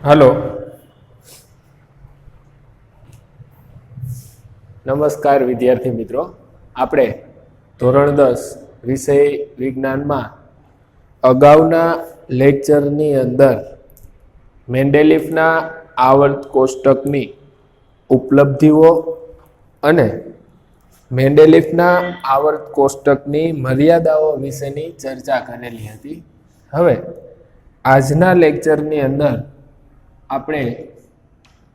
Hello, નમસ્કાર વિદ્યાર્થી મિત્રો. આપણે ધોરણ 10 વિષય વિજ્ઞાનમાં અગાઉના લેક્ચરની અંદર મેન્ડેલિફના આવર્ત કોષ્ટકની ઉપલબ્ધિઓ અને મેન્ડેલિફના આવર્ત કોષ્ટકની મર્યાદાઓ વિશેની ચર્ચા કરેલી હતી. હવે આજના લેક્ચરની અંદર આપણે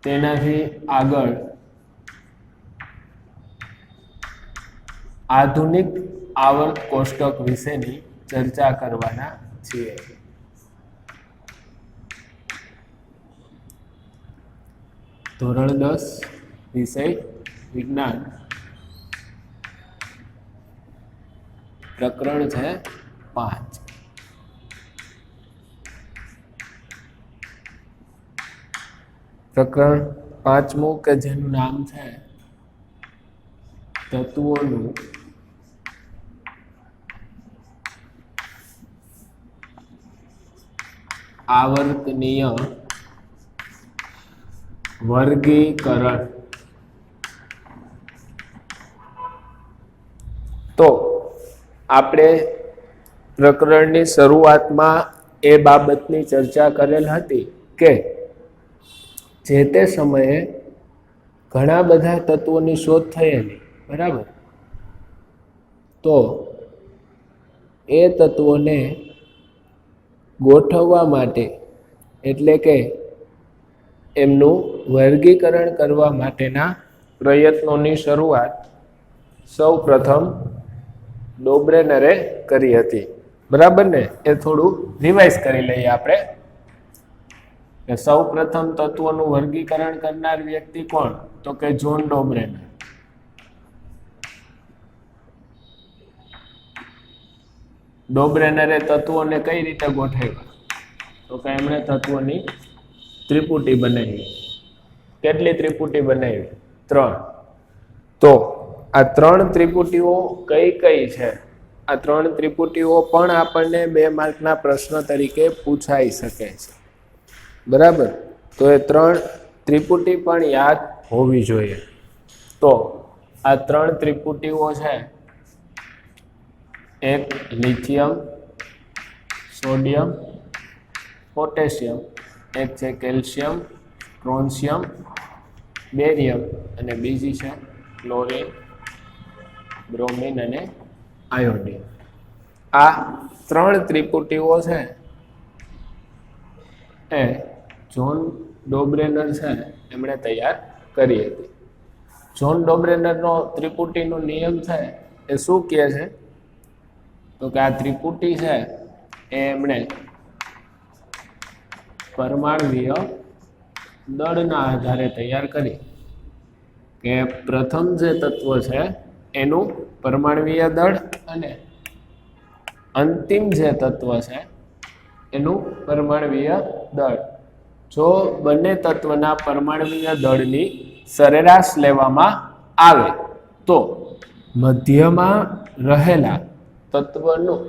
તેનાથી આગળ આધુનિક આવર્ત કોષ્ટક વિશેની ચર્ચા કરવાના છીએ. ધોરણ 10 વિષય વિજ્ઞાન, પ્રકરણ છે 5. પ્રકરણ 5મું કે જેનું નામ છે તત્વોનું આવર્તનીય વર્ગીકરણ. તો આપણે પ્રકરણની શરૂઆતમાં એ બાબતની ચર્ચા કરેલ હતી કે જે તે સમયે ઘણા બધા તત્વોની શોધ થયેલી, બરાબર? તો એ તત્વોને ગોઠવવા માટે, એટલે કે એમનું વર્ગીકરણ કરવા માટેના પ્રયત્નોની શરૂઆત સૌ પ્રથમ ડોબ્રેનરે કરી હતી, બરાબર ને? એ થોડું રિવાઇઝ કરી લઈએ આપણે કે સૌ પ્રથમ તત્વોનું વર્ગીકરણ કરનાર વ્યક્તિ કોણ? તો કે જોન ડોબ્રેનર. ડોબ્રેનરે તત્વોને કઈ રીતે ગોઠવ્યા? તો કે એમણે તત્વોની ત્રિપુટી બનાવી. કેટલી ત્રિપુટી બનાવી? 3. તો આ 3 ત્રિપુટીઓ કઈ કઈ છે? આ 3 ત્રિપુટીઓ પણ આપણને 2 માર્કના પ્રશ્ન તરીકે પૂછાઈ શકે છે, બરાબર? તો એ 3 ત્રિપુટી પણ યાદ હોવી જોઈએ. તો આ 3 ત્રિપુટીઓ છે, એક લિથિયમ, સોડિયમ, પોટેશિયમ, એક છે કેલ્શિયમ, સ્ટ્રોન્શિયમ, બેરિયમ અને બીજી છે ક્લોરીન, બ્રોમિન અને આયોડિન. આ 3 ત્રિપુટીઓ છે એ જોન ડોબ્રેનર છે એમણે તૈયાર કરી હતી. જોન ડોબ્રેનરનો ત્રિપુટીનો નિયમ છે એ શું કહે છે? તો કે આ ત્રિપુટી છે એ એમણે પરમાણ્વીય દળના આધારે તૈયાર કરી. કે પ્રથમ જે તત્વ છે એનું પરમાણ્વીય દળ અને અંતિમ જે તત્વ છે એનું પરમાણ્વીય દળ, જો બંને તત્વના પરમાણ્વીય દળની સરેરાશ લેવામાં આવે તો મધ્યમાં રહેલા તત્વનું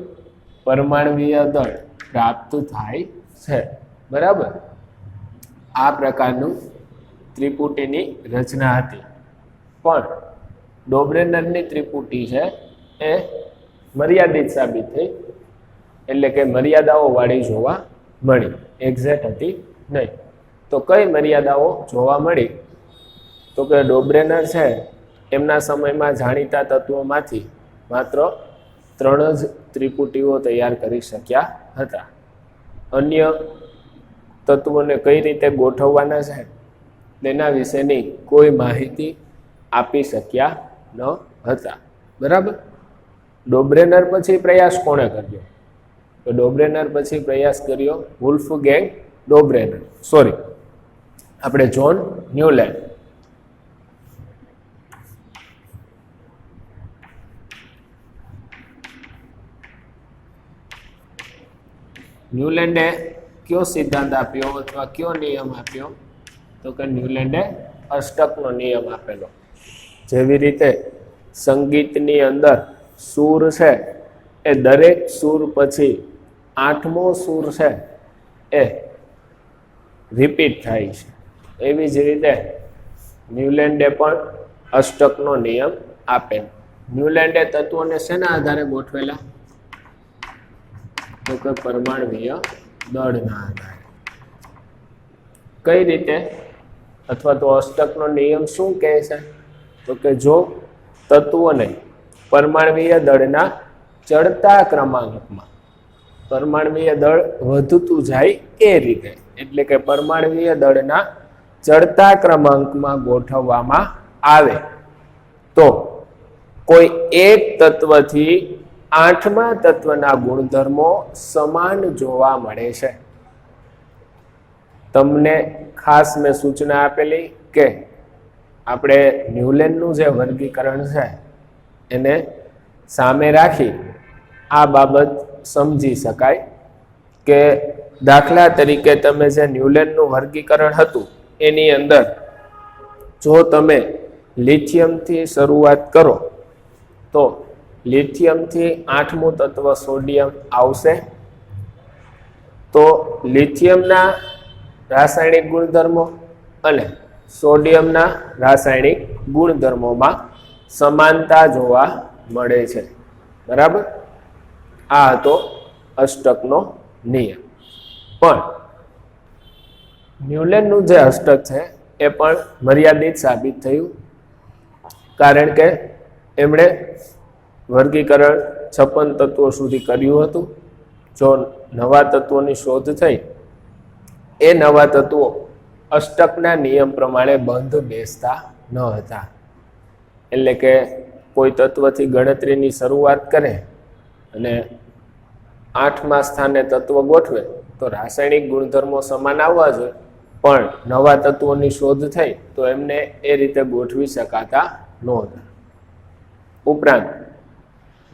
પરમાણ્વીય દળ પ્રાપ્ત થાય છે, બરાબર? આ પ્રકારનું ત્રિપુટીની રચના હતી. પણ ડોબ્રેનરની ત્રિપુટી છે એ મર્યાદિત સાબિત થઈ, એટલે કે મર્યાદાઓ વાળી જોવા મળી, એક્ઝેક્ટ હતી નહીં. તો કઈ મર્યાદાઓ જોવા મળી? તો કે ડોબ્રેનર છે એમના સમયમાં જાણીતા તત્વોમાંથી માત્ર 3 જ ત્રિપુટીઓ તૈયાર કરી શક્યા હતા. અન્ય તત્વોને કઈ રીતે ગોઠવવાના છે તેના વિશેની કોઈ માહિતી આપી શક્યા ન હતા, બરાબર? ડોબ્રેનર પછી પ્રયાસ કોણે કર્યો? તો ડોબ્રેનર પછી પ્રયાસ કર્યો વુલ્ફગેંગ ડોબ્રેનર, સોરી આપણે જોન ન્યુલેન્ડ. ન્યુલેન્ડે કયો સિદ્ધાંત આપ્યો અથવા કયો નિયમ આપ્યો? તો કે ન્યુલેન્ડે અષ્ટકનો નિયમ આપેલો. જેવી રીતે સંગીતની અંદર સૂર છે એ દરેક સૂર પછી 8મો સૂર છે એ રિપીટ થાય છે. એવી જ રીતે ન્યુલેન્ડે પણ અષ્ટકનો નિયમ આપેલ. ન્યુલેન્ડે તત્વોને શેના આધારે ગોઠવેલા? તો કે પરમાણ્વીય દળના આધારે. કઈ રીતે? અથવા તો અષ્ટકનો નિયમ શું કહે છે? તો કે જો તત્વોને પરમાણ્વીય દળના ચડતા ક્રમાંકમાં, પરમાણ્વીય દળ વધતું જાય એ રીતે, એટલે કે પરમાણ્વીય દળના ચડતા ક્રમાંકમાં ગોઠવવામાં આવે તો કોઈ એક તત્વથી આઠમા તત્વના ગુણધર્મો સમાન જોવા મળે છે. તમને ખાસ મેં સૂચના આપેલી કે આપણે ન્યુલેન્ડનું જે વર્ગીકરણ છે એને સામે રાખી આ બાબત સમજી શકાય કે દાખલા તરીકે તમે જે ન્યુલેન્ડનું વર્ગીકરણ હતું એની અંદર જો તમે લિથિયમથી શરૂઆત કરો તો લિથિયમથી આઠમું તત્વ સોડિયમ આવશે. તો લિથિયમના રાસાયણિક ગુણધર્મો અને સોડિયમના રાસાયણિક ગુણધર્મોમાં સમાનતા જોવા મળે છે. બરાબર? આ હતો અષ્ટકનો નિયમ. પણ ન્યુલેન્ડનું જે અષ્ટક છે એ પણ મર્યાદિત સાબિત થયું, કારણ કે એમણે વર્ગીકરણ 56 તત્વો સુધી કર્યું હતું. જો નવા તત્વોની શોધ થઈ, એ નવા તત્વો અષ્ટકના નિયમ પ્રમાણે બંધ બેસતા ન હતા. એટલે કે કોઈ તત્વથી ગણતરીની શરૂઆત કરે અને આઠમા સ્થાને તત્વ ગોઠવે તો રાસાયણિક ગુણધર્મો સમાન આવવા જોઈએ, પણ નવા તત્વોની શોધ થઈ તો એમને એ રીતે ગોઠવી શકાતા નહોતા. ઉપરાંત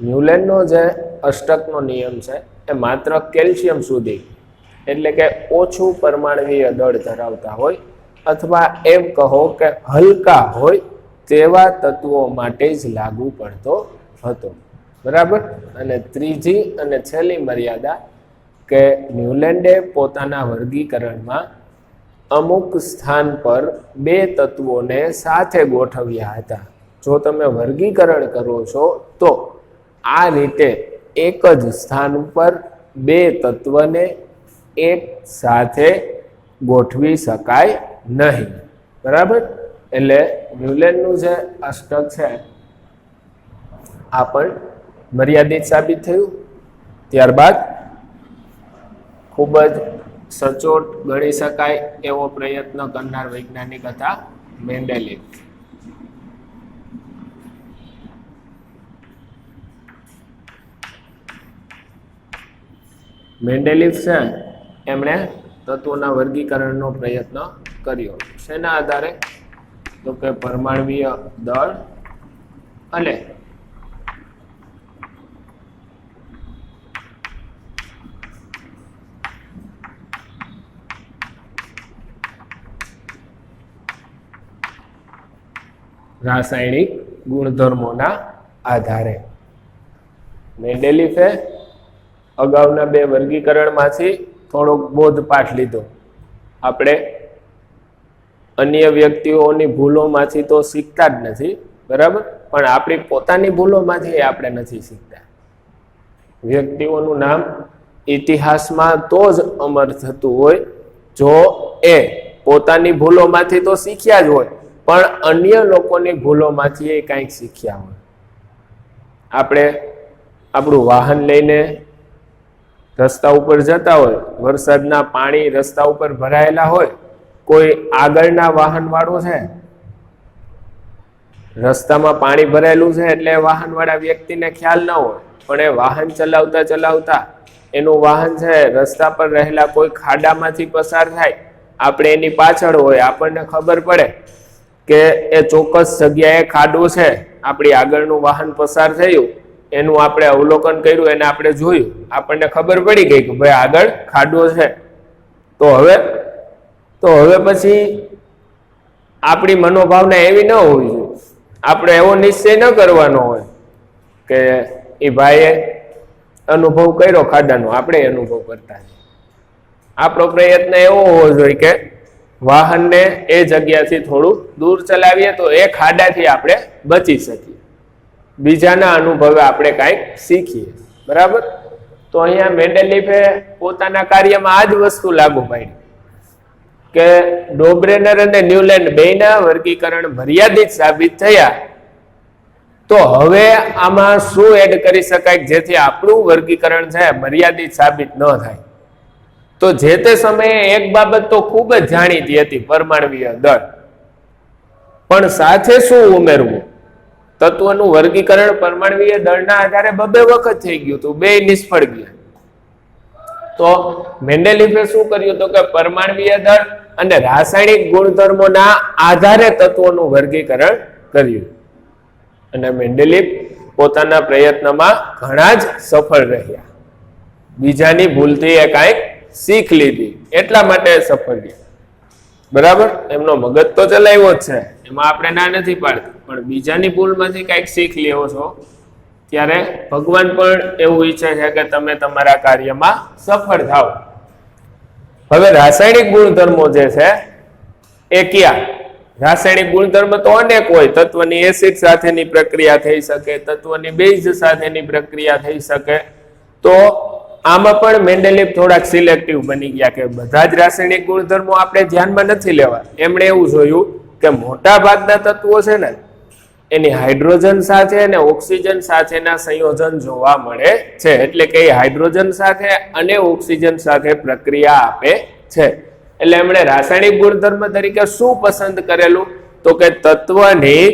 ન્યુલેન્ડનો જે અષ્ટકનો નિયમ છે એ માત્ર કેલ્શિયમ સુધી, એટલે કે ઓછું પરમાણ્વીય દળ ધરાવતા હોય અથવા એમ કહો કે હલકા હોય તેવા તત્વો માટે જ લાગુ પડતો હતો. બરાબર? અને ત્રીજી અને છેલ્લી મર્યાદા કે ન્યુલેન્ડે પોતાના વર્ગીકરણમાં અમુક સ્થાન પર બે તત્વોને સાથે ગોઠવ્યા હતા. જો તમે વર્ગીકરણ કરો છો તો આ રીતે એક જ સ્થાન ઉપર બે તત્વને એક સાથે ગોઠવી શકાય નહીં. બરાબર? એટલે ન્યુલેન્ડનું જે અષ્ટક છે આ પણ મર્યાદિત સાબિત થયું. ત્યારબાદ ખૂબ જ સચોટ ગણી શકાય એવો પ્રયત્ન કરનાર વૈજ્ઞાનિક હતા મેન્ડેલિફ. મેન્ડેલિફ છે એમણે તત્વોના વર્ગીકરણનો પ્રયત્ન કર્યો. શેના આધારે? તો કે પરમાણ્વીય દળ અને રાસાયણિક ગુણધર્મોના આધારે. મેન્ડેલિફે અગાઉના બે વર્ગીકરણમાંથી થોડોક બોધપાઠ લીધો. આપણે અન્ય વ્યક્તિઓની ભૂલોમાંથી તો શીખતા જ નથી, બરાબર? પણ આપણી પોતાની ભૂલોમાંથી આપણે નથી શીખતા. વ્યક્તિઓનું નામ ઇતિહાસમાં તો જ અમર થતું હોય જો એ પોતાની ભૂલોમાંથી તો શીખ્યા જ હોય, પણ અન્ય લોકોની ભૂલોમાંથી એ કંઈક શીખ્યા હોય. આપણે આપણું વાહન લઈને રસ્તા ઉપર જતા હોય, વરસાદના પાણી રસ્તા ઉપર ભરાયેલા હોય, કોઈ આગળના વાહન વાળો છે, રસ્તામાં પાણી ભરાયેલું છે એટલે વાહન વાળા વ્યક્તિને ખ્યાલ ન હોય, પણ એ વાહન ચલાવતા ચલાવતા એનું વાહન છે રસ્તા પર રહેલા કોઈ ખાડામાંથી પસાર થાય, આપણે એની પાછળ હોય, આપણને ખબર પડે કે એ ચોક્કસ જગ્યાએ ખાડો છે, આપણી આગળનું વાહન પસાર થયું, એનું આપણે અવલોકન કર્યું, એને આપણે જોયું, આપણને ખબર પડી ગઈ કે ભાઈ આગળ ખાડો છે. તો હવે પછી આપણી મનોભાવના એવી ન હોવી જોઈએ. આપણે એવો નિશ્ચય ન કરવાનો હોય કે એ ભાઈએ અનુભવ કર્યો ખાડાનો, આપણે અનુભવ કરતા. આપણો પ્રયત્ન એવો હોવો જોઈએ કે વાહનને એ જગ્યાથી થોડું દૂર ચલાવીએ તો એ ખાડાથી આપણે બચી શકીએ, બીજાના અનુભવે આપણે કાંઈક શીખીએ. બરાબર? તો અહીંયા મેન્ડેલીફે પોતાના કાર્યમાં આ જ વસ્તુ લાગુ પાડી કે ડોબ્રેનર અને ન્યુલેન્ડ બેયના વર્ગીકરણ મર્યાદિત સાબિત થયા, તો હવે આમાં શું એડ કરી શકાય જેથી આપણું વર્ગીકરણ છે મર્યાદિત સાબિત ન થાય. તો જે તે સમયે એક બાબત તો ખૂબ જ જાણીતી હતી, પરમાણવીય દળ, પણ સાથે શું ઉમેરવું? તત્વનું વર્ગીકરણ પરમાણવીય દળના આધારે બબે વખત થઈ ગયું હતું, બે નિષ્ફળ ગયા. તો મેન્ડેલીફે શું કર્યું તો કે પરમાણવીય દળ અને રાસાયણિક ગુણધર્મોના આધારે તત્વોનું વર્ગીકરણ કર્યું. અને મેન્ડેલીફ પોતાના પ્રયત્નમાં ઘણા જ સફળ રહ્યા. બીજાની ભૂલથી એ કાંઈક શીખ લીધી, એટલા માટે સફળ રહ્યા. બરાબર? એમનો મગજ તો ચલાવ્યો જ છે, એમાં આપણે ના નથી પાડતા, પણ બીજાની ભૂલમાંથી કાંઈક શીખ લેવો છો ત્યારે ભગવાન પણ એવું ઈચ્છે છે કે તમે તમારા કાર્યમાં સફળ થાઓ. હવે રાસાયણિક ગુણધર્મો જે છે એ ક્યાં? રાસાયણિક ગુણધર્મ તો અનેક હોય. તત્વની એસિડ સાથેની પ્રક્રિયા થઈ શકે, તત્વની બેઝ સાથેની પ્રક્રિયા થઈ શકે. તો આમાં પણ મેન્ડેલીફ થોડાક સિલેક્ટિવ બની ગયા કે બધા જ રાસાયણિક ગુણધર્મો આપણે ધ્યાનમાં નથી લેવા. એમણે એવું જોયું કે મોટા ભાગના તત્વો છે ને એની હાઇડ્રોજન સાથે અને ઓક્સિજન સાથેના સંયોજન જોવા મળે છે, એટલે કે હાઇડ્રોજન સાથે અને ઓક્સિજન સાથે પ્રક્રિયા આપે છે. એટલે એમણે રાસાયણિક ગુણધર્મ તરીકે શું પસંદ કરેલું તો કે તત્વની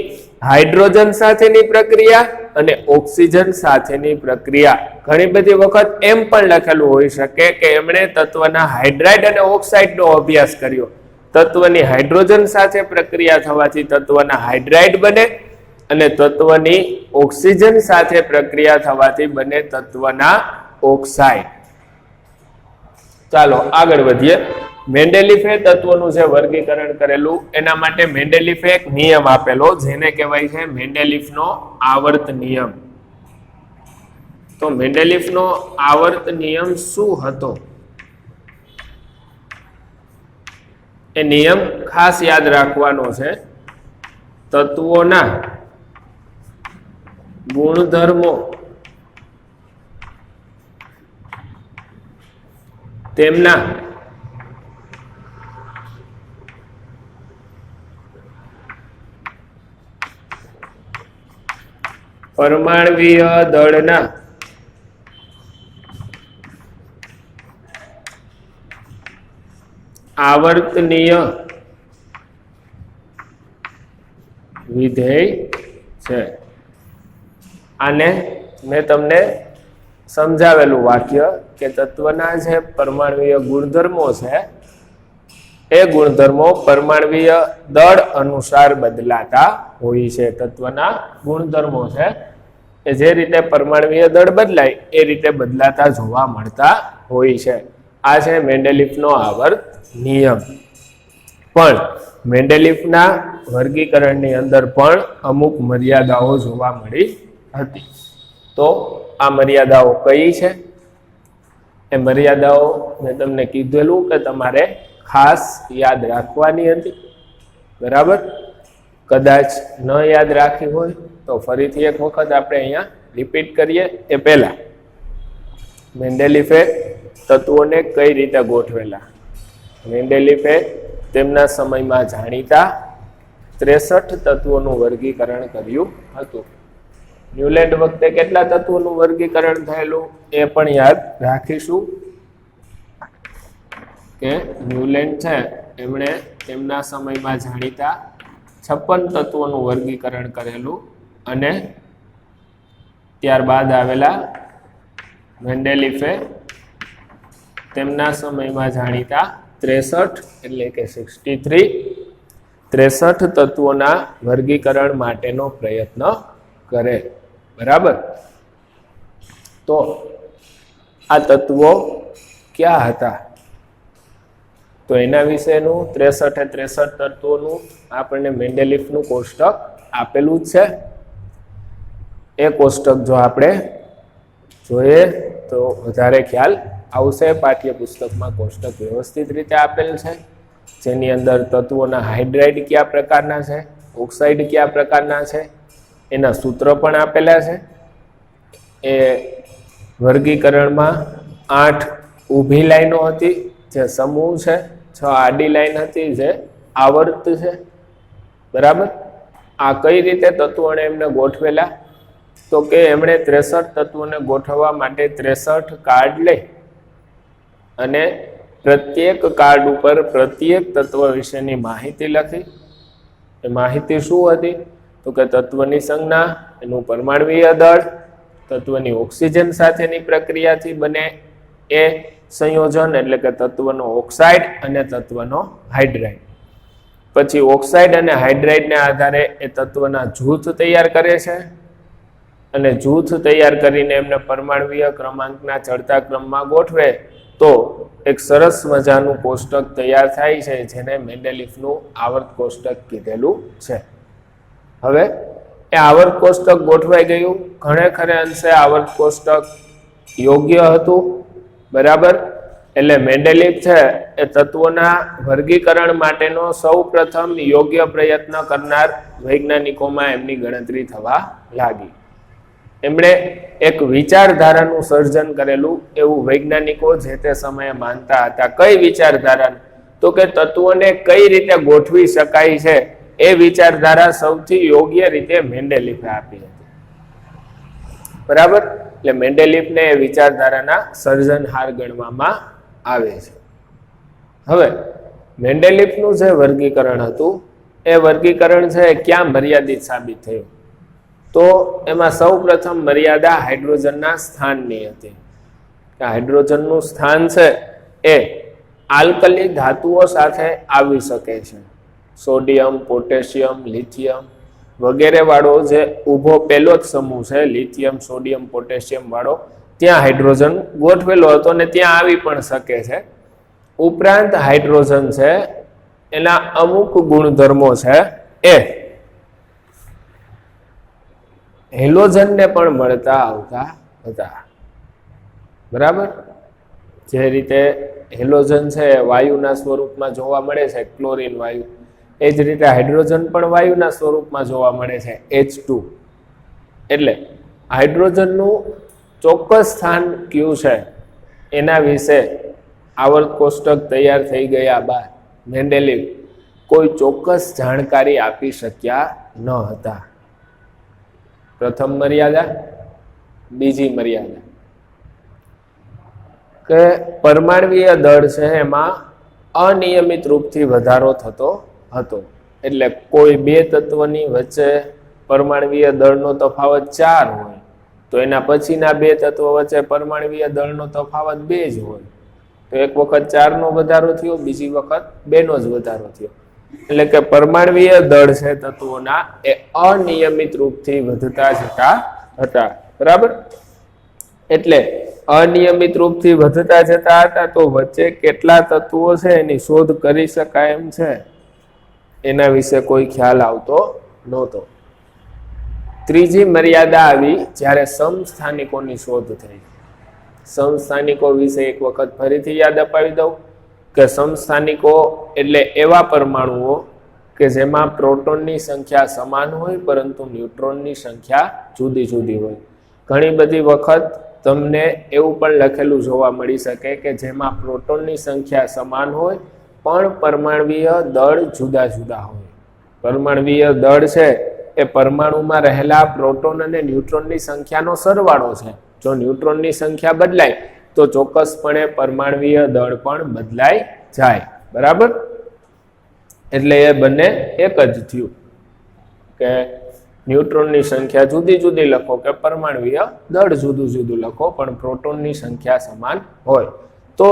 હાઇડ્રોજન સાથેની પ્રક્રિયા અને ઓક્સિજન સાથેની પ્રક્રિયા. ઘણી બધી વખત એમ પણ લખેલું હોઈ શકે કે એમણે તત્વના હાઇડ્રાઇડ અને ઓક્સાઇડનો અભ્યાસ કર્યો. તત્વની હાઇડ્રોજન સાથે પ્રક્રિયા થવાથી તત્વના હાઇડ્રાઇડ બને અને તત્વની ઓક્સિજન સાથે પ્રક્રિયા થવાથી બને તત્વના ઓક્સાઇડ. ચાલો આગળ વધીએ. મેન્ડેલીફે તત્વોનું જે વર્ગીકરણ કરેલું એના માટે મેન્ડેલીફે એક નિયમ આપેલો જેને કહેવાય છે મેન્ડેલીફનો આવર્ત નિયમ. તો મેન્ડેલીફનો આવર્ત નિયમ શું હતો? એ નિયમ ખાસ યાદ રાખવાનો છે. તત્વોના ગુણધર્મો તેમના પરમાણવીય દળના આવર્તનીય વિધેય છે. આને મેં તમને સમજાવેલું વાક્ય કે તત્વના જે પરમાણવીય ગુણધર્મો છે એ ગુણધર્મો પરમાણવીય દળ અનુસાર બદલાતા હોય છે. તત્વના ગુણધર્મો છે એ જે રીતે પરમાણવીય દળ બદલાય એ રીતે બદલાતા જોવા મળતા હોય છે. આ છે મેન્ડેલીફનો આવર્ત નિયમ. પણ મેન્ડેલીફના વર્ગીકરણની અંદર પણ અમુક મર્યાદાઓ જોવા મળી હતી. તો આ મર્યાદાઓ કઈ છે? એ મર્યાદાઓ મેં તમને કીધેલું કે તમારે ખાસ યાદ રાખવાની હતી. બરાબર? કદાચ ન યાદ રાખી હોય તો ફરીથી એક વખત આપણે અહીંયા રિપીટ કરીએ. એ પહેલા મેન્ડેલીફે તત્વોને કઈ રીતે ગોઠવેલા? મેન્ડેલીફે તેમના સમયમાં જાણીતા 63 તત્વોનું વર્ગીકરણ કર્યું હતું. ન્યુલેન્ડ વખતે કેટલા તત્વોનું વર્ગીકરણ થયેલું એ પણ યાદ રાખીશું કે ન્યુલેન્ડ છે એમણે તેમના સમયમાં જાણીતા 56 તત્વોનું વર્ગીકરણ કરેલું અને ત્યારબાદ આવેલા મેન્ડેલીફે તેમના સમયમાં જાણીતા 63 એટલે કે 63 તત્વોના વર્ગીકરણ માટેનો પ્રયત્ન કરે. બરાબર? તો આ તત્વો ક્યાં હતા? તો એના વિશેનું 63 તત્વોનું આપણને મેન્ડેલીફનું કોષ્ટક આપેલું જ છે. એ કોષ્ટક જો આપણે જોઈએ તો વધારે ખ્યાલ આવશે. પાઠ્યપુસ્તકમાં કોષ્ટક વ્યવસ્થિત રીતે આપેલ છે, જેની અંદર તત્વોના હાઇડ્રાઇડ કયા પ્રકારના છે, ઓક્સાઇડ કયા પ્રકારના છે, એના સૂત્ર પણ આપેલા છે. એ વર્ગીકરણમાં 8 ઊભી લાઈનો હતી જે સમૂહ છે, 6 આડી લાઈન હતી જે આવર્ત છે. બરાબર. આ કઈ રીતે તત્વોને એમને ગોઠવેલા, તો કે એમણે 63 તત્વોને ગોઠવવા માટે 63 કાર્ડ લઈ અને પ્રત્યેક કાર્ડ ઉપર પ્રત્યેક તત્વ વિશેની માહિતી લખી. એ માહિતી શું હતી, તો કે તત્વની સંજ્ઞા, એનું પરમાણ્વીય દળ, તત્વની ઓક્સિજન સાથેની પ્રક્રિયાથી બને એ સંયોજન એટલે કે તત્વનો ઓક્સાઇડ અને તત્વનો હાઇડ્રાઇડ. પછી ઓક્સાઇડ અને હાઇડ્રાઇડને આધારે એ તત્વના જૂથ તૈયાર કરે છે અને જૂથ તૈયાર કરીને એમને પરમાણ્વીય ક્રમાંકના ચડતા ક્રમમાં ગોઠવે તો એક સરસ મજાનું કોષ્ટક તૈયાર થાય છે, જેને મેન્ડેલિફનું આવર્ત કોષ્ટક કીધેલું છે. હવે એ આવર્ત કોષ્ટક ગોઠવાઈ ગયું. ઘણે અંશે આવર્ત કોષ્ટક યોગ્ય હતું. બરાબર. એટલે મેન્ડેલિફ છે એ તત્વોના વર્ગીકરણ માટેનો સૌ પ્રથમ યોગ્ય પ્રયત્ન કરનાર વૈજ્ઞાનિકોમાં એમની ગણતરી થવા લાગી. એમણે એક વિચારધારાનું સર્જન કરેલું એવું વૈજ્ઞાનિકો જે તે સમયે માનતા હતા. કઈ વિચારધારા, તો કે તત્વોને કઈ રીતે ગોઠવી શકાય છે એ વિચારધારા સૌથી યોગ્ય રીતે મેન્ડેલિફે આપી હતી. બરાબર. એટલે મેન્ડેલિફને એ વિચારધારાના સર્જનહાર ગણવામાં આવે છે. હવે મેન્ડેલિફનું જે વર્ગીકરણ હતું એ વર્ગીકરણ છે ક્યાં મર્યાદિત સાબિત થયું, તો એમાં સૌ પ્રથમ મર્યાદા હાઇડ્રોજનના સ્થાનની હતી. હાઇડ્રોજનનું સ્થાન છે એ આલ્કલી ધાતુઓ સાથે આવી શકે છે. સોડિયમ, પોટેશિયમ, લિથિયમ વગેરે વાળો જે ઊભો પહેલો જ સમૂહ છે, લિથિયમ, સોડિયમ, પોટેશિયમ વાળો, ત્યાં હાઇડ્રોજન ગોઠવેલો હતો અને ત્યાં આવી પણ શકે છે. ઉપરાંત હાઇડ્રોજન છે એના અમુક ગુણધર્મો છે એ હેલોજનને પણ મળતા આવતા હતા. બરાબર. જે રીતે હેલોજન છે વાયુના સ્વરૂપમાં જોવા મળે છે, ક્લોરીન વાયુ, એ જ રીતે હાઇડ્રોજન પણ વાયુના સ્વરૂપમાં જોવા મળે છે, H2. એટલે હાઇડ્રોજનનું ચોક્કસ સ્થાન કયું છે એના વિશે આવર્ત કોષ્ટક તૈયાર થઈ ગયા બાદ મેન્ડેલિફ કોઈ ચોક્કસ જાણકારી આપી શક્યા ન હતા. પ્રથમ મર્યાદા. બીજી મર્યાદા કે પરમાણ્વીય દળ છે એમાં અનિયમિત રૂપથી વધારો થતો હતો. એટલે કોઈ બે તત્વની વચ્ચે પરમાણ્વીય દળનો તફાવત 4 હોય તો એના પછીના બે તત્વો વચ્ચે પરમાણ્વીય દળનો તફાવત 2 જ હોય. તો એક વખત 4 નો વધારો થયો, બીજી વખત 2 નો જ વધારો થયો. એટલે કે પરમાણ્વીય દળ છે તત્વોના એ અનિયમિત રૂપથી વધતા જતા હતા. બરાબર. એટલે અનિયમિત રૂપથી વધતા જતા હતા તો વચ્ચે કેટલા તત્વો છે એની શોધ કરી શકાય એમ છે એના વિશે કોઈ ખ્યાલ આવતો નહોતો. ત્રીજી મર્યાદા આવી જ્યારે સમસ્થાનિકોની શોધ થઈ. સમસ્થાનિકો વિશે એક વખત ફરીથી યાદ અપાવી દઉં કે સમસ્થાનિકો એટલે એવા પરમાણુઓ કે જેમાં પ્રોટોનની સંખ્યા સમાન હોય પરંતુ ન્યુટ્રોનની સંખ્યા જુદી જુદી હોય. ઘણી બધી વખત તમને એવું પણ લખેલું જોવા મળી શકે કે જેમાં પ્રોટોનની સંખ્યા સમાન હોય પણ પરમાણ્વીય દળ જુદા જુદા હોય. પરમાણ્વીય દળ છે એ પરમાણુમાં રહેલા પ્રોટોન અને ન્યુટ્રોનની સંખ્યાનો સરવાળો છે. જો ન્યુટ્રોનની સંખ્યા બદલાય તો ચોક્કસપણે પરમાણ્વીય દળ પણ બદલાઈ જાય. બરાબર. એટલે એ બંને એક જ થયું કે ન્યુટ્રોનની સંખ્યા જુદી જુદી લખો કે પરમાણ્વીય દળ જુદું જુદું લખો પણ પ્રોટોનની સંખ્યા સમાન હોય. તો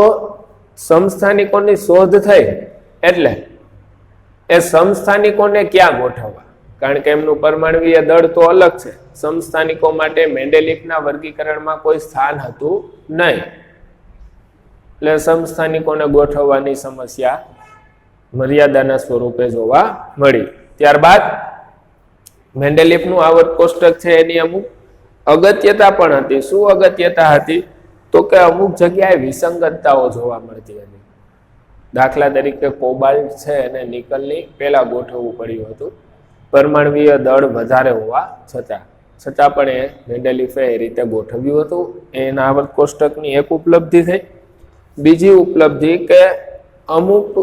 સમસ્થાનિકોની શોધ થઈ એટલે એ સમસ્થાનિકોને ક્યાં ગોઠવવા, કારણ કે એમનું પરમાણ્વીય દળ તો અલગ છે. સમસ્થાનિકો માટે મેન્ડેલિફના વર્ગીકરણમાં કોઈ સ્થાન હતું નહીં. એટલે સમસ્થાનિકોને ગોઠવવાની સમસ્યા મર્યાદાના સ્વરૂપે જોવા મળી. ત્યારબાદ મેન્ડેલિફનું આવર્ત કોષ્ટક છે એની અમુક અગત્યતા પણ હતી. શું અગત્યતા હતી? તો કે અમુક જગ્યાએ વિસંગતતાઓ જોવા મળતી હતી. દાખલા તરીકે કોબાલ્ટ છે અને નિકલની પહેલા ગોઠવવું પડ્યું હતું પરમાણવીય દળ વધારે હોવા છતાં પણ એ મેન્ડેલિફે એ રીતે ગોઠવ્યું હતું. એના આવર્ત કોષ્ટકની એક ઉપલબ્ધિ થઈ. બીજી ઉપલબ્ધિ કે અમુક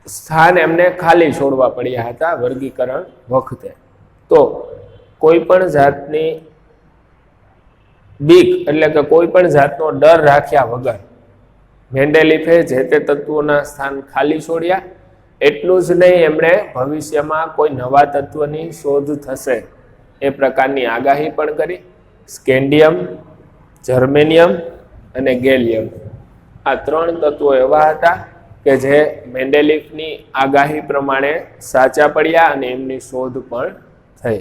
સ્થાન એમને ખાલી છોડવા પડ્યા હતા વર્ગીકરણ વખતે. તો કોઈ પણ જાતની બીક એટલે કે કોઈ પણ જાતનો ડર રાખ્યા વગર મેન્ડેલિફે જે તે તત્વોના સ્થાન ખાલી છોડ્યા. એટલું જ નહીં, એમણે ભવિષ્યમાં કોઈ નવા તત્વની શોધ થશે એ પ્રકારની આગાહી પણ કરી. સ્કેન્ડિયમ, જર્મેનિયમ અને ગેલિયમ આ 3 તત્વો એવા હતા કે જે મેન્ડેલિફની આગાહી પ્રમાણે સાચા પડ્યા અને એમની શોધ પણ થઈ.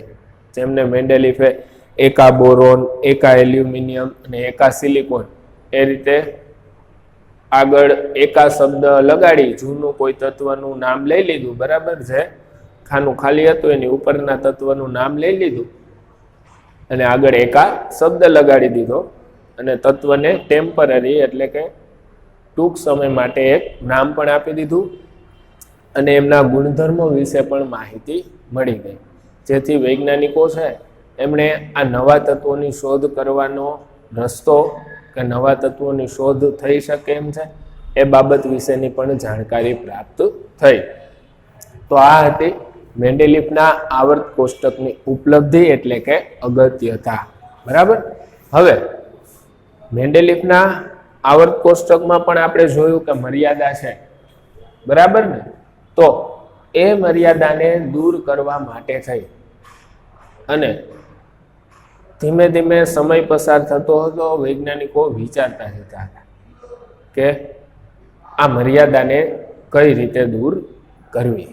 જેમને મેન્ડેલિફે એકા બોરોન, એકા એલ્યુમિનિયમ અને એકા સિલિકોન એ રીતે આગળ એકા શબ્દ લગાડી જૂનું કોઈ તત્વનું નામ લઈ લીધું, બરાબર છે, ખાનું ખાલી હતું એની ઉપરના તત્વનું નામ લઈ લીધું અને આગળ એકા શબ્દ લગાડી દીધો અને તત્વને ટેમ્પરરી એટલે કે ટૂંક સમય માટે એક નામ પણ આપી દીધું અને એમના ગુણધર્મો વિશે પણ માહિતી મળી ગઈ. જેથી વૈજ્ઞાનિકો છે એમણે આ નવા તત્વોની શોધ કરવાનો રસ્તો કે નવા તત્વોની શોધ થઈ શકે એમ છે એ બાબત વિશેની પણ જાણકારી પ્રાપ્ત થઈ. તો આ હતી મેન્ડેલિફના આવર્ત કોષ્ટકની ઉપલબ્ધિ એટલે કે અગત્યતા. બરાબર. હવે મેન્ડેલિફના આવર્ત કોષ્ટકમાં પણ આપણે જોયું કે મર્યાદા છે, બરાબર ને? તો એ મર્યાદાને દૂર કરવા માટે થઈ અને ધીમે ધીમે સમય પસાર થતો હતો, વૈજ્ઞાનિકો વિચારતા જતા હતા કે આ મર્યાદાને કઈ રીતે દૂર કરવી.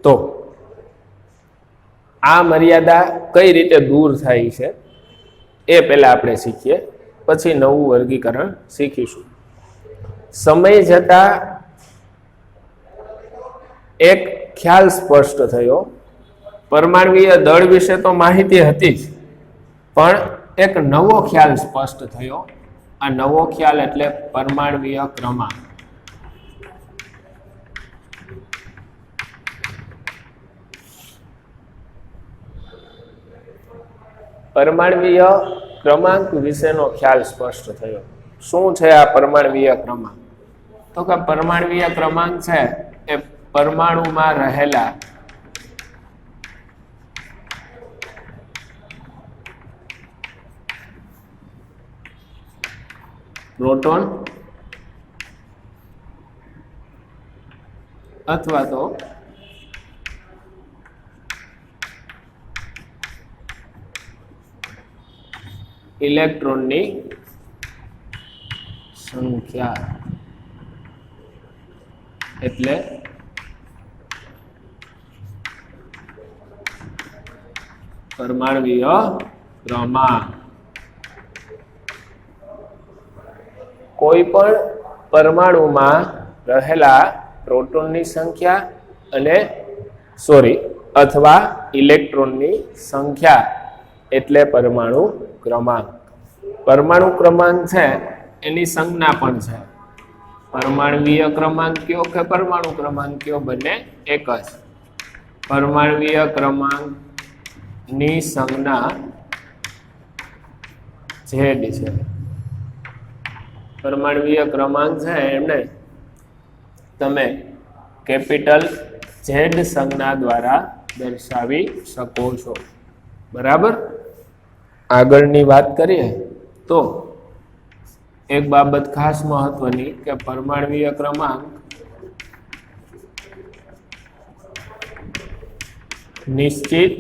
તો આ મર્યાદા કઈ રીતે દૂર થાય છે એ પહેલા આપણે શીખીએ, પછી નવું વર્ગીકરણ શીખીશું. સમય જતા એક ખ્યાલ સ્પષ્ટ થયો. પરમાણવીય દળ વિશે તો માહિતી હતી જ, પણ એક નવો ખ્યાલ સ્પષ્ટ થયો. આ નવો ખ્યાલ એટલે પરમાણવીય ક્રમાંક. પરમાણવીય ક્રમાંક વિશેનો ખ્યાલ સ્પષ્ટ થયો. શું છે આ પરમાણવીય ક્રમાંક? તો કે પરમાણવીય ક્રમાંક છે એ પરમાણુમાં રહેલા પ્રોટોન અથવા તો ઇલેક્ટ્રોનની સંખ્યા એટલે પરમાણવીય ક્રમાંક. કોઈ પણ પરમાણુમાં રહેલા પ્રોટોનની સંખ્યા અને અથવા ઇલેક્ટ્રોનની સંખ્યા એટલે પરમાણુ ક્રમાંક. પરમાણુ ક્રમાંક છે એની સંજ્ઞા પણ છે. પરમાણવીય ક્રમાંક કયો કે પરમાણુ ક્રમાંક કયો બંને એક જ. પરમાણવીય ક્રમાંકની સંજ્ઞા Z છે. પરમાણવીય ક્રમાંક છે એમને તમે કેપિટલ Z સંજ્ઞા દ્વારા દર્શાવી શકો છો. બરાબર. આગળની વાત કરીએ તો એક બાબત ખાસ મહત્વની કે પરમાણવીય ક્રમાંક નિશ્ચિત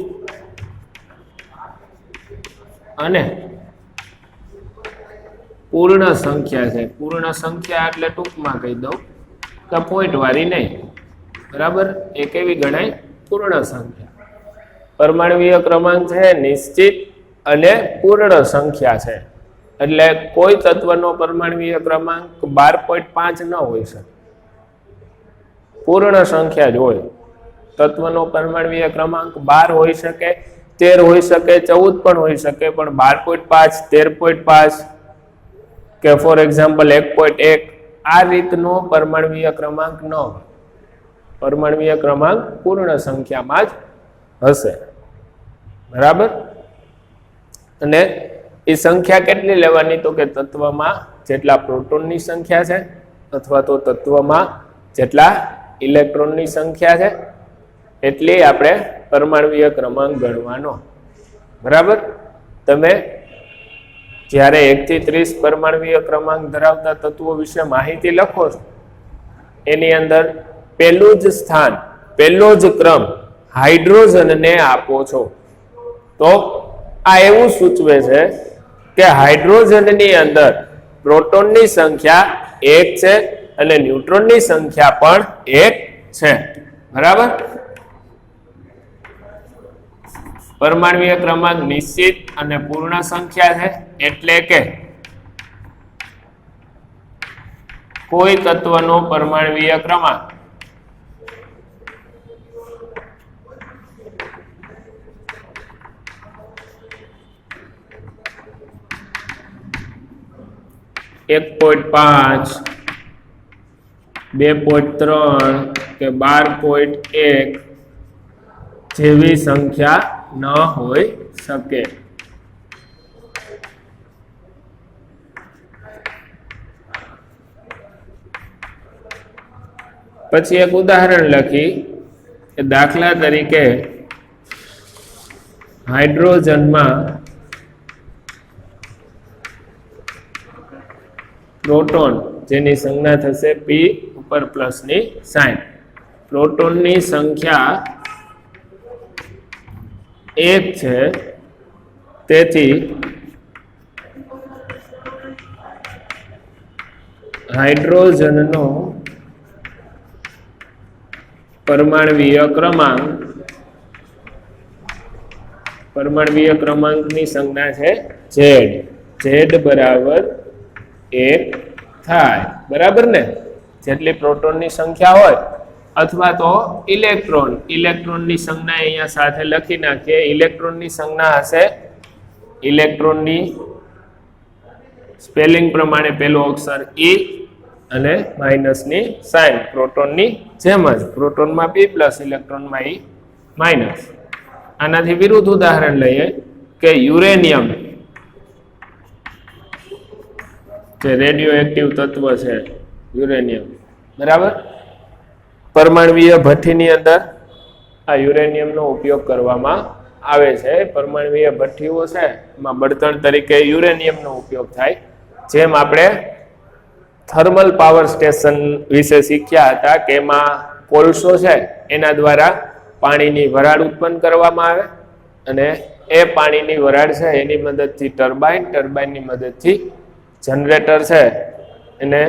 અને પૂર્ણ સંખ્યા છે. પૂર્ણ સંખ્યા એટલે ટૂંકમાં કહી દઉં કે પોઈન્ટ વાળી નહીં. બરાબર. એ કેવી ગણાય? પૂર્ણ સંખ્યા. પરમાણવીય ક્રમાંક છે નિશ્ચિત અને પૂર્ણ સંખ્યા છે. એટલે કોઈ તત્વનો પરમાણવીય ક્રમાંક 12.5 ન હોઈ શકે, પૂર્ણ સંખ્યા જ હોય. તત્વનો પરમાણવીય ક્રમાંક 12 હોઈ શકે, 13 હોઈ શકે, 14 પણ હોઈ શકે, પણ 12.5, 13.5 કે ફોર એક્ઝામ્પલ 1.1 આ રીતનો પરમાણ્વીય ક્રમાંક ન હોય. પરમાણ્વીય ક્રમાંક પૂર્ણ સંખ્યામાં જ હશે. બરાબર. અને એ સંખ્યા કેટલી લેવાની? તો કે તત્વમાં જેટલા પ્રોટોનની સંખ્યા છે અથવા તો તત્વમાં જેટલા ઇલેક્ટ્રોનની સંખ્યા છે એટલી આપણે પરમાણ્વીય ક્રમાંક ગણવાનો. બરાબર. તમે જ્યારે 1 થી 30 પરમાણ્વીય ક્રમાંક ધરાવતા તત્વો વિશે માહિતી લખો છો એની અંદર પહેલું જ સ્થાન, પહેલો જ ક્રમ હાઇડ્રોજનને આપો છો. તો આ એવું સૂચવે છે કે હાઇડ્રોજનની અંદર પ્રોટોનની સંખ્યા 1 છે અને ન્યુટ્રોનની સંખ્યા પણ 1 છે. બરાબર. પરમાણ્વીય ક્રમાંક નિશ્ચિત અને પૂર્ણ સંખ્યા છે એટલે કે કોઈ તત્વનો પરમાણ્વીય ક્રમાંક એક 1.5, 2.3 કે 12.1 જેવી સંખ્યા ન હોઈ શકે. પછી એક ઉદાહરણ લખી કે દાખલા તરીકે હાઇડ્રોજનમાં પ્રોટોન જેની સંજ્ઞા થશે p ઉપર પ્લસની સાઇન. પ્રોટોનની સંખ્યા 1 છે. તેથી હાઇડ્રોજનનો પરમાણ્વીય ક્રમાંકની સંજ્ઞા છે z. z બરાબર 1 થાય. બરાબર ને? જેટલી પ્રોટોનની સંખ્યા હોય અથવા તો ઇલેક્ટ્રોનની સંજ્ઞા અહીંયા સાથે લખી નાખીએ. ઇલેક્ટ્રોનની સંજ્ઞા હશે, ઇલેક્ટ્રોનની સ્પેલિંગ પ્રમાણે પેલો અક્ષર e અને માઇનસની સાઇન. પ્રોટોનની જેમ જ પ્રોટોનમાં p પ્લસ ઇલેક્ટ્રોનમાં e માઇનસ. આનાથી વિરુદ્ધ ઉદાહરણ લઈએ કે યુરેનિયમ જે રેડિયો એક્ટિવ તત્વ છે યુરેનિયમ. બરાબર. પરમાણ્વીય ભઠ્ઠીની અંદર આ યુરેનિયમનો ઉપયોગ કરવામાં આવે છે. પરમાણ્વીય ભઠ્ઠીઓ છે એમાં બળતણ તરીકે યુરેનિયમનો ઉપયોગ થાય. જેમ આપણે થર્મલ પાવર સ્ટેશન વિશે શીખ્યા હતા કે એમાં કોલસો છે એના દ્વારા પાણીની વરાળ ઉત્પન્ન કરવામાં આવે અને એ પાણીની વરાળ છે એની મદદથી ટર્બાઇનની મદદથી જનરેટર છે એને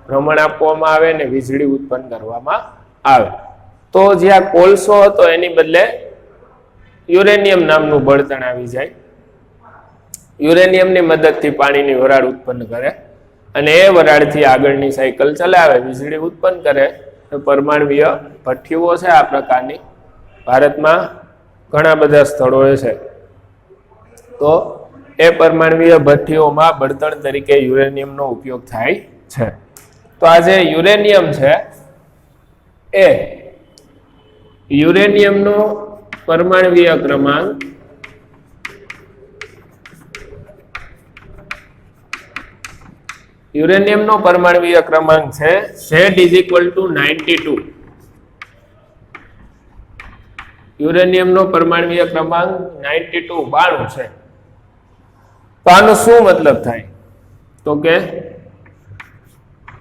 ભ્રમણ આપવામાં આવે અને વીજળી ઉત્પન્ન કરવામાં આવે. તો જ્યાં કોલસો હતો એની બદલે યુરેનિયમ નામનું બળતણ આવી જાય. યુરેનિયમની મદદથી પાણીની વરાળ ઉત્પન્ન કરે અને એ વરાળથી આગળની સાયકલ ચલાવે, વીજળી ઉત્પન્ન કરે. તો પરમાણ્વીય ભઠ્ઠીઓ છે આ પ્રકારની ભારતમાં ઘણા બધા સ્થળોએ છે. તો એ પરમાણ્વીય ભઠ્ઠીઓમાં બળતણ તરીકે યુરેનિયમનો ઉપયોગ થાય છે. તો આ જે યુરેનિયમ છે એ યુરેનિયમનો પરમાણ્વીય ક્રમાંક છે Z = 92. યુરેનિયમનો પરમાણ્વીય ક્રમાંક 92 છે. તો આનો શું મતલબ થાય? તો કે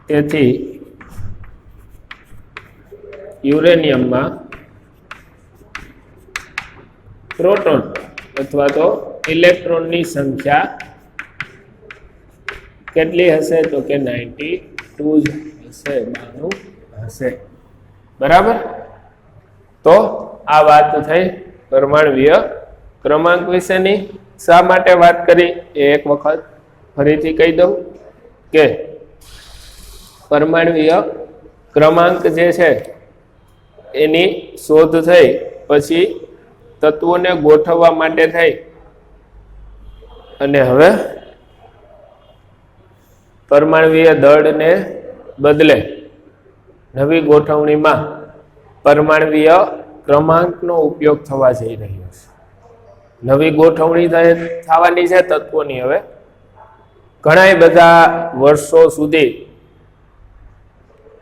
તેથી યુરેનિયમમાં પ્રોટોન અથવા તો ઇલેક્ટ્રોનની સંખ્યા કેટલી હશે? તો કે 92 જ હશે, 92 હશે. બરાબર. તો આ વાત થઈ પરમાણ્વીય ક્રમાંક વિશેની. શા માટે વાત કરી એ એક વખત ફરીથી કહી દઉં કે પરમાણ્વીય ક્રમાંક જે છે એની શોધ થઈ પછી તત્વોને ગોઠવવા માટે થઈ અને હવે પરમાણ્વીય દળને બદલે નવી ગોઠવણીમાં પરમાણ્વીય ક્રમાંકનો ઉપયોગ થવા જઈ રહ્યો છે. નવી ગોઠવણી થવાની છે તત્વોની. હવે ઘણા બધા વર્ષો સુધી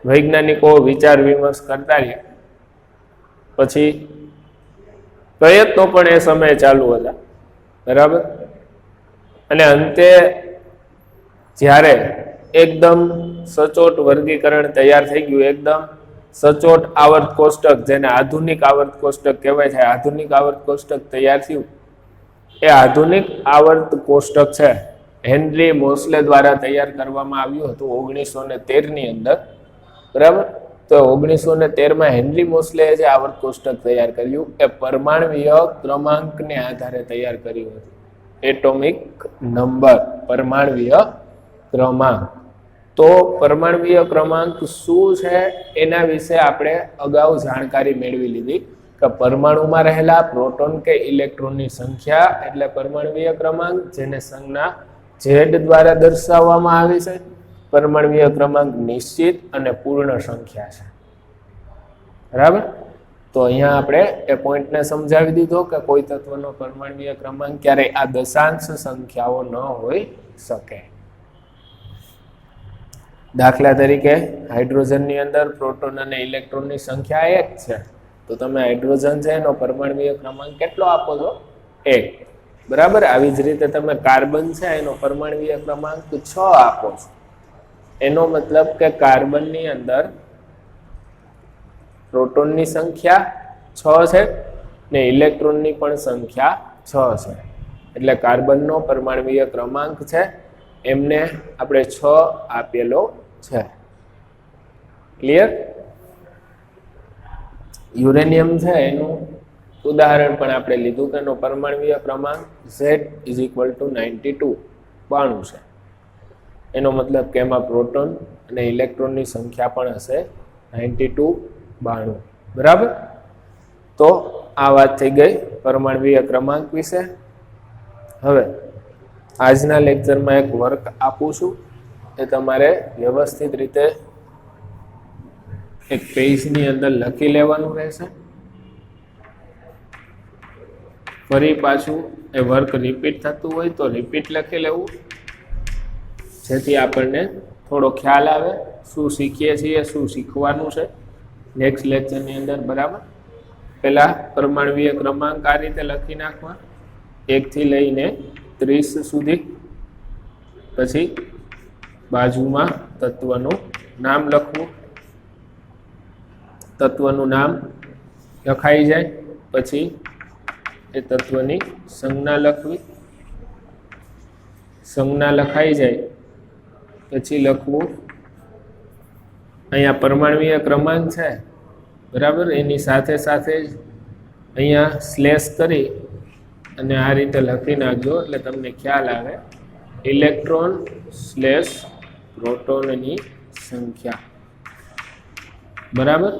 વૈજ્ઞાનિકો વિચાર વિમર્શ કરતા રહ્યા, પછી પ્રયત્નો પણ એ સમયે ચાલુ હતા, બરાબર. અને અંતે જ્યારે એકદમ સચોટ વર્ગીકરણ તૈયાર થઈ ગયું, એકદમ સચોટ આવર્ત કોષ્ટક, જેને આધુનિક આવર્ત કોષ્ટક કહેવાય છે, આધુનિક આવર્ત કોષ્ટક તૈયાર થયું. એ આધુનિક આવર્ત કોષ્ટક છે હેનરી મોસ્લે દ્વારા તૈયાર કરવામાં આવ્યું હતું 1913 ની અંદર, બરાબર. તો 1913 હેનરી મોસ્લે જે આવર્ત કોષ્ટક તૈયાર કર્યું એ પરમાણ્વીય ક્રમાંકને આધારે તૈયાર કર્યું હતું. એટોમિક નંબર, પરમાણ્વીય ક્રમાંક. તો પરમાણ્વીય ક્રમાંક શું છે એના વિશે આપણે અગાઉ જાણકારી મેળવી લીધી કે પરમાણુમાં રહેલા પ્રોટોન કે ઇલેક્ટ્રોનની સંખ્યા એટલે પરમાણ્વીય ક્રમાંક, જેને સંજ્ઞા Z દ્વારા દર્શાવવામાં આવે છે. પરમાણ્વીય ક્રમાંક નિશ્ચિત અને પૂર્ણ સંખ્યા છે, બરાબર. તો અહીંયા આપણે એ પોઈન્ટને સમજાવી દીધો કે કોઈ તત્વનો પરમાણ્વીય ક્રમાંક ક્યારેય આ દશાંશ સંખ્યાઓ ન હોઈ શકે. દાખલા તરીકે હાઇડ્રોજનની અંદર પ્રોટોન અને ઇલેક્ટ્રોનની સંખ્યા 1 છે, તો તમે હાઇડ્રોજન છે એનો પરમાણ્વીય ક્રમાંક કેટલો આપો છો? 1, બરાબર. આવી જ રીતે તમે કાર્બન છે એનો પરમાણ્વીય ક્રમાંક 6 આપો છો. એનો મતલબ કે કાર્બનની અંદર પ્રોટોનની સંખ્યા 6 છે ને ઇલેક્ટ્રોનની પણ સંખ્યા 6 છે. એટલે કાર્બનનો પરમાણ્વીય ક્રમાંક છે એમને આપણે 6 આપેલો છે. ક્લિયર? યુરેનિયમ છે એનું ઉદાહરણ પણ આપણે લીધું કે એનો પરમાણ્વીય ક્રમાંક Z = 92 છે. એનો મતલબ કે એમાં પ્રોટોન અને ઇલેક્ટ્રોનની સંખ્યા પણ હશે 92, બરાબર. તો આ વાત થઈ ગઈ પરમાણ્વીય ક્રમાંક વિશે. હવે આજના લેક્ચરમાં એક વર્ક આપું છું, એ તમારે વ્યવસ્થિત રીતે એક પેજની અંદર લખી લેવાનું રહેશે. ફરી પાછું એ વર્ક રિપીટ થતું હોય તો રિપીટ લખી લેવું, જેથી આપણને થોડો ખ્યાલ આવે શું શીખીએ છીએ, શું શીખવાનું છે નેક્સ્ટ લેક્ચરની અંદર, બરાબર. પહેલાં પરમાણ્વીય ક્રમાંક આ રીતે લખી નાખવા 1 થી લઈને 30 સુધી. પછી બાજુમાં તત્વનું નામ લખવું, તત્વનું નામ લખાઈ જાય પછી એ તત્વની સંજ્ઞા લખવી, સંજ્ઞા લખાઈ જાય પછી લખવું અહીંયા પરમાણ્વીય ક્રમાંક છે, બરાબર. એની સાથે સાથે જ અહીંયા સ્લેશ કરી અને આ રીતે લખી નાખજો એટલે તમને ખ્યાલ આવે. ઇલેક્ટ્રોન સ્લેશ પ્રોટોનની સંખ્યા, બરાબર.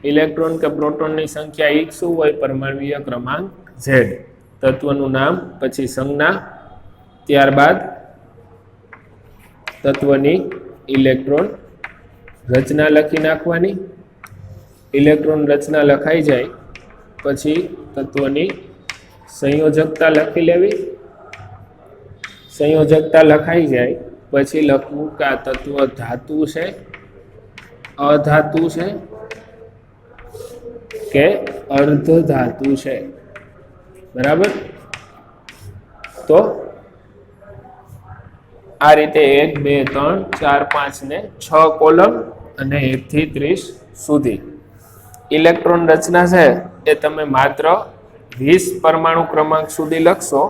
ઇલેક્ટ્રોન કે પ્રોટોનની સંખ્યા એક શું હોય? પરમાણ્વીય ક્રમાંક Z. તત્વનું નામ પછી સંજ્ઞા, ત્યારબાદ તત્વની ઇલેક્ટ્રોન રચના લખી નાખવાની. ઇલેક્ટ્રોન રચના લખાઈ જાય પછી તત્વની સંયોજકતા લખી લેવી. સંયોજકતા લખાઈ જાય પછી લખવું કે આ તત્વ ધાતુ છે, અધાતુ છે કે અર્ધ ધાતુ છે, બરાબર. તો આ રીતે 1, 2, 3, 4, 5 ને 6 કોલમ અને 1 થી 30 સુધી. ઇલેક્ટ્રોન રચના છે એ તમે માત્ર 20 પરમાણુ ક્રમાંક સુધી લખશો,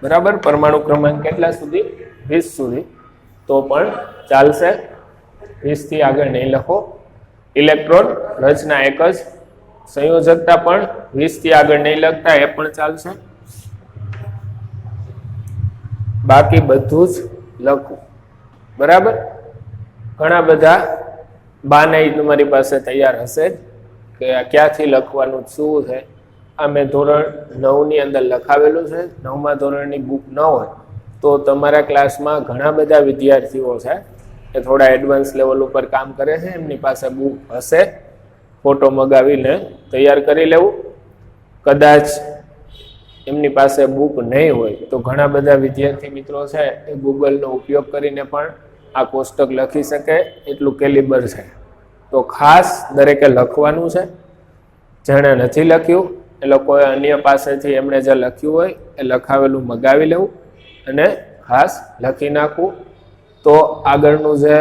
બરાબર. પરમાણુ ક્રમાંક કેટલા સુધી? 20 સુધી, તો પણ ચાલશે. 20 થી આગળ નહીં લખો. ઇલેક્ટ્રોન રચના એક જ, સંયોજકતા પણ 20 થી આગળ નહીં લખતા, એ પણ ચાલશે. બાકી બધું જ લખવું, બરાબર. ઘણા બધા બાનાઈ તમારી પાસે તૈયાર હશે કે આ ક્યાંથી લખવાનું, શું છે. આ મેં ધોરણ 9 ની અંદર લખાવેલું છે. 9મા ધોરણની બુક ન હોય તો તમારા ક્લાસમાં ઘણા બધા વિદ્યાર્થીઓ છે એ થોડા એડવાન્સ લેવલ ઉપર કામ કરે છે, એમની પાસે બુક હશે, ફોટો મગાવીને તૈયાર કરી લેવું. કદાચ એમની પાસે બુક નહીં હોય તો ઘણા બધા વિદ્યાર્થી મિત્રો છે એ ગૂગલનો ઉપયોગ કરીને પણ આ કોષ્ટક લખી શકે એટલું કેલિબર છે. તો ખાસ દરેકે લખવાનું છે. જેણે નથી લખ્યું એ લોકોએ અન્ય પાસેથી એમણે જે લખ્યું હોય એ લખાવેલું મગાવી લેવું અને ખાસ લખી નાખવું. તો આગળનું જે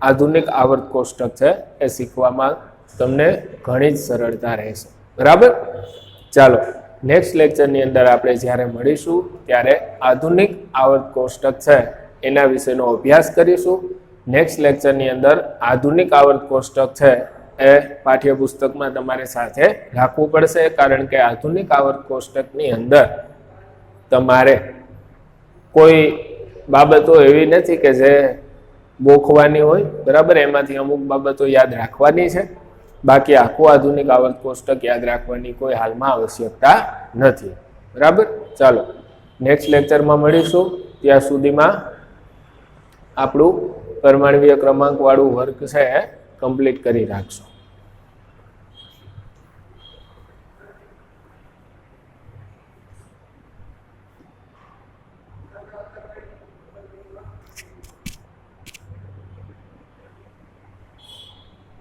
આધુનિક આવર્ત કોષ્ટક છે એ શીખવામાં તમને ઘણી જ સરળતા રહેશે. બરાબર? ચાલો, નેક્સ્ટ લેક્ચરની અંદર આપણે જ્યારે મળીશું ત્યારે આધુનિક આવર્ત કોષ્ટક છે એના વિશેનો અભ્યાસ કરીશું. નેક્સ્ટ લેક્ચરની અંદર આધુનિક આવર્ત કોષ્ટક છે એ પાઠ્યપુસ્તકમાં તમારે સાથે રાખવું પડશે, કારણ કે આધુનિક આવર્ત કોષ્ટકની અંદર તમારે કોઈ બાબતો એવી નથી કે જે ગોખવાની હોય. બરાબર? એમાંથી અમુક બાબતો યાદ રાખવાની છે, બાકી આખું આધુનિક આવર્ત કોષ્ટક યાદ રાખવાની કોઈ હાલમાં આવશ્યકતા નથી. બરાબર? ચાલો, નેક્સ્ટ લેક્ચરમાં મળીશું. ત્યાં સુધીમાં આપણું પરમાણ્વીય ક્રમાંક વાળું વર્ક છે કમ્પ્લીટ કરી રાખશું.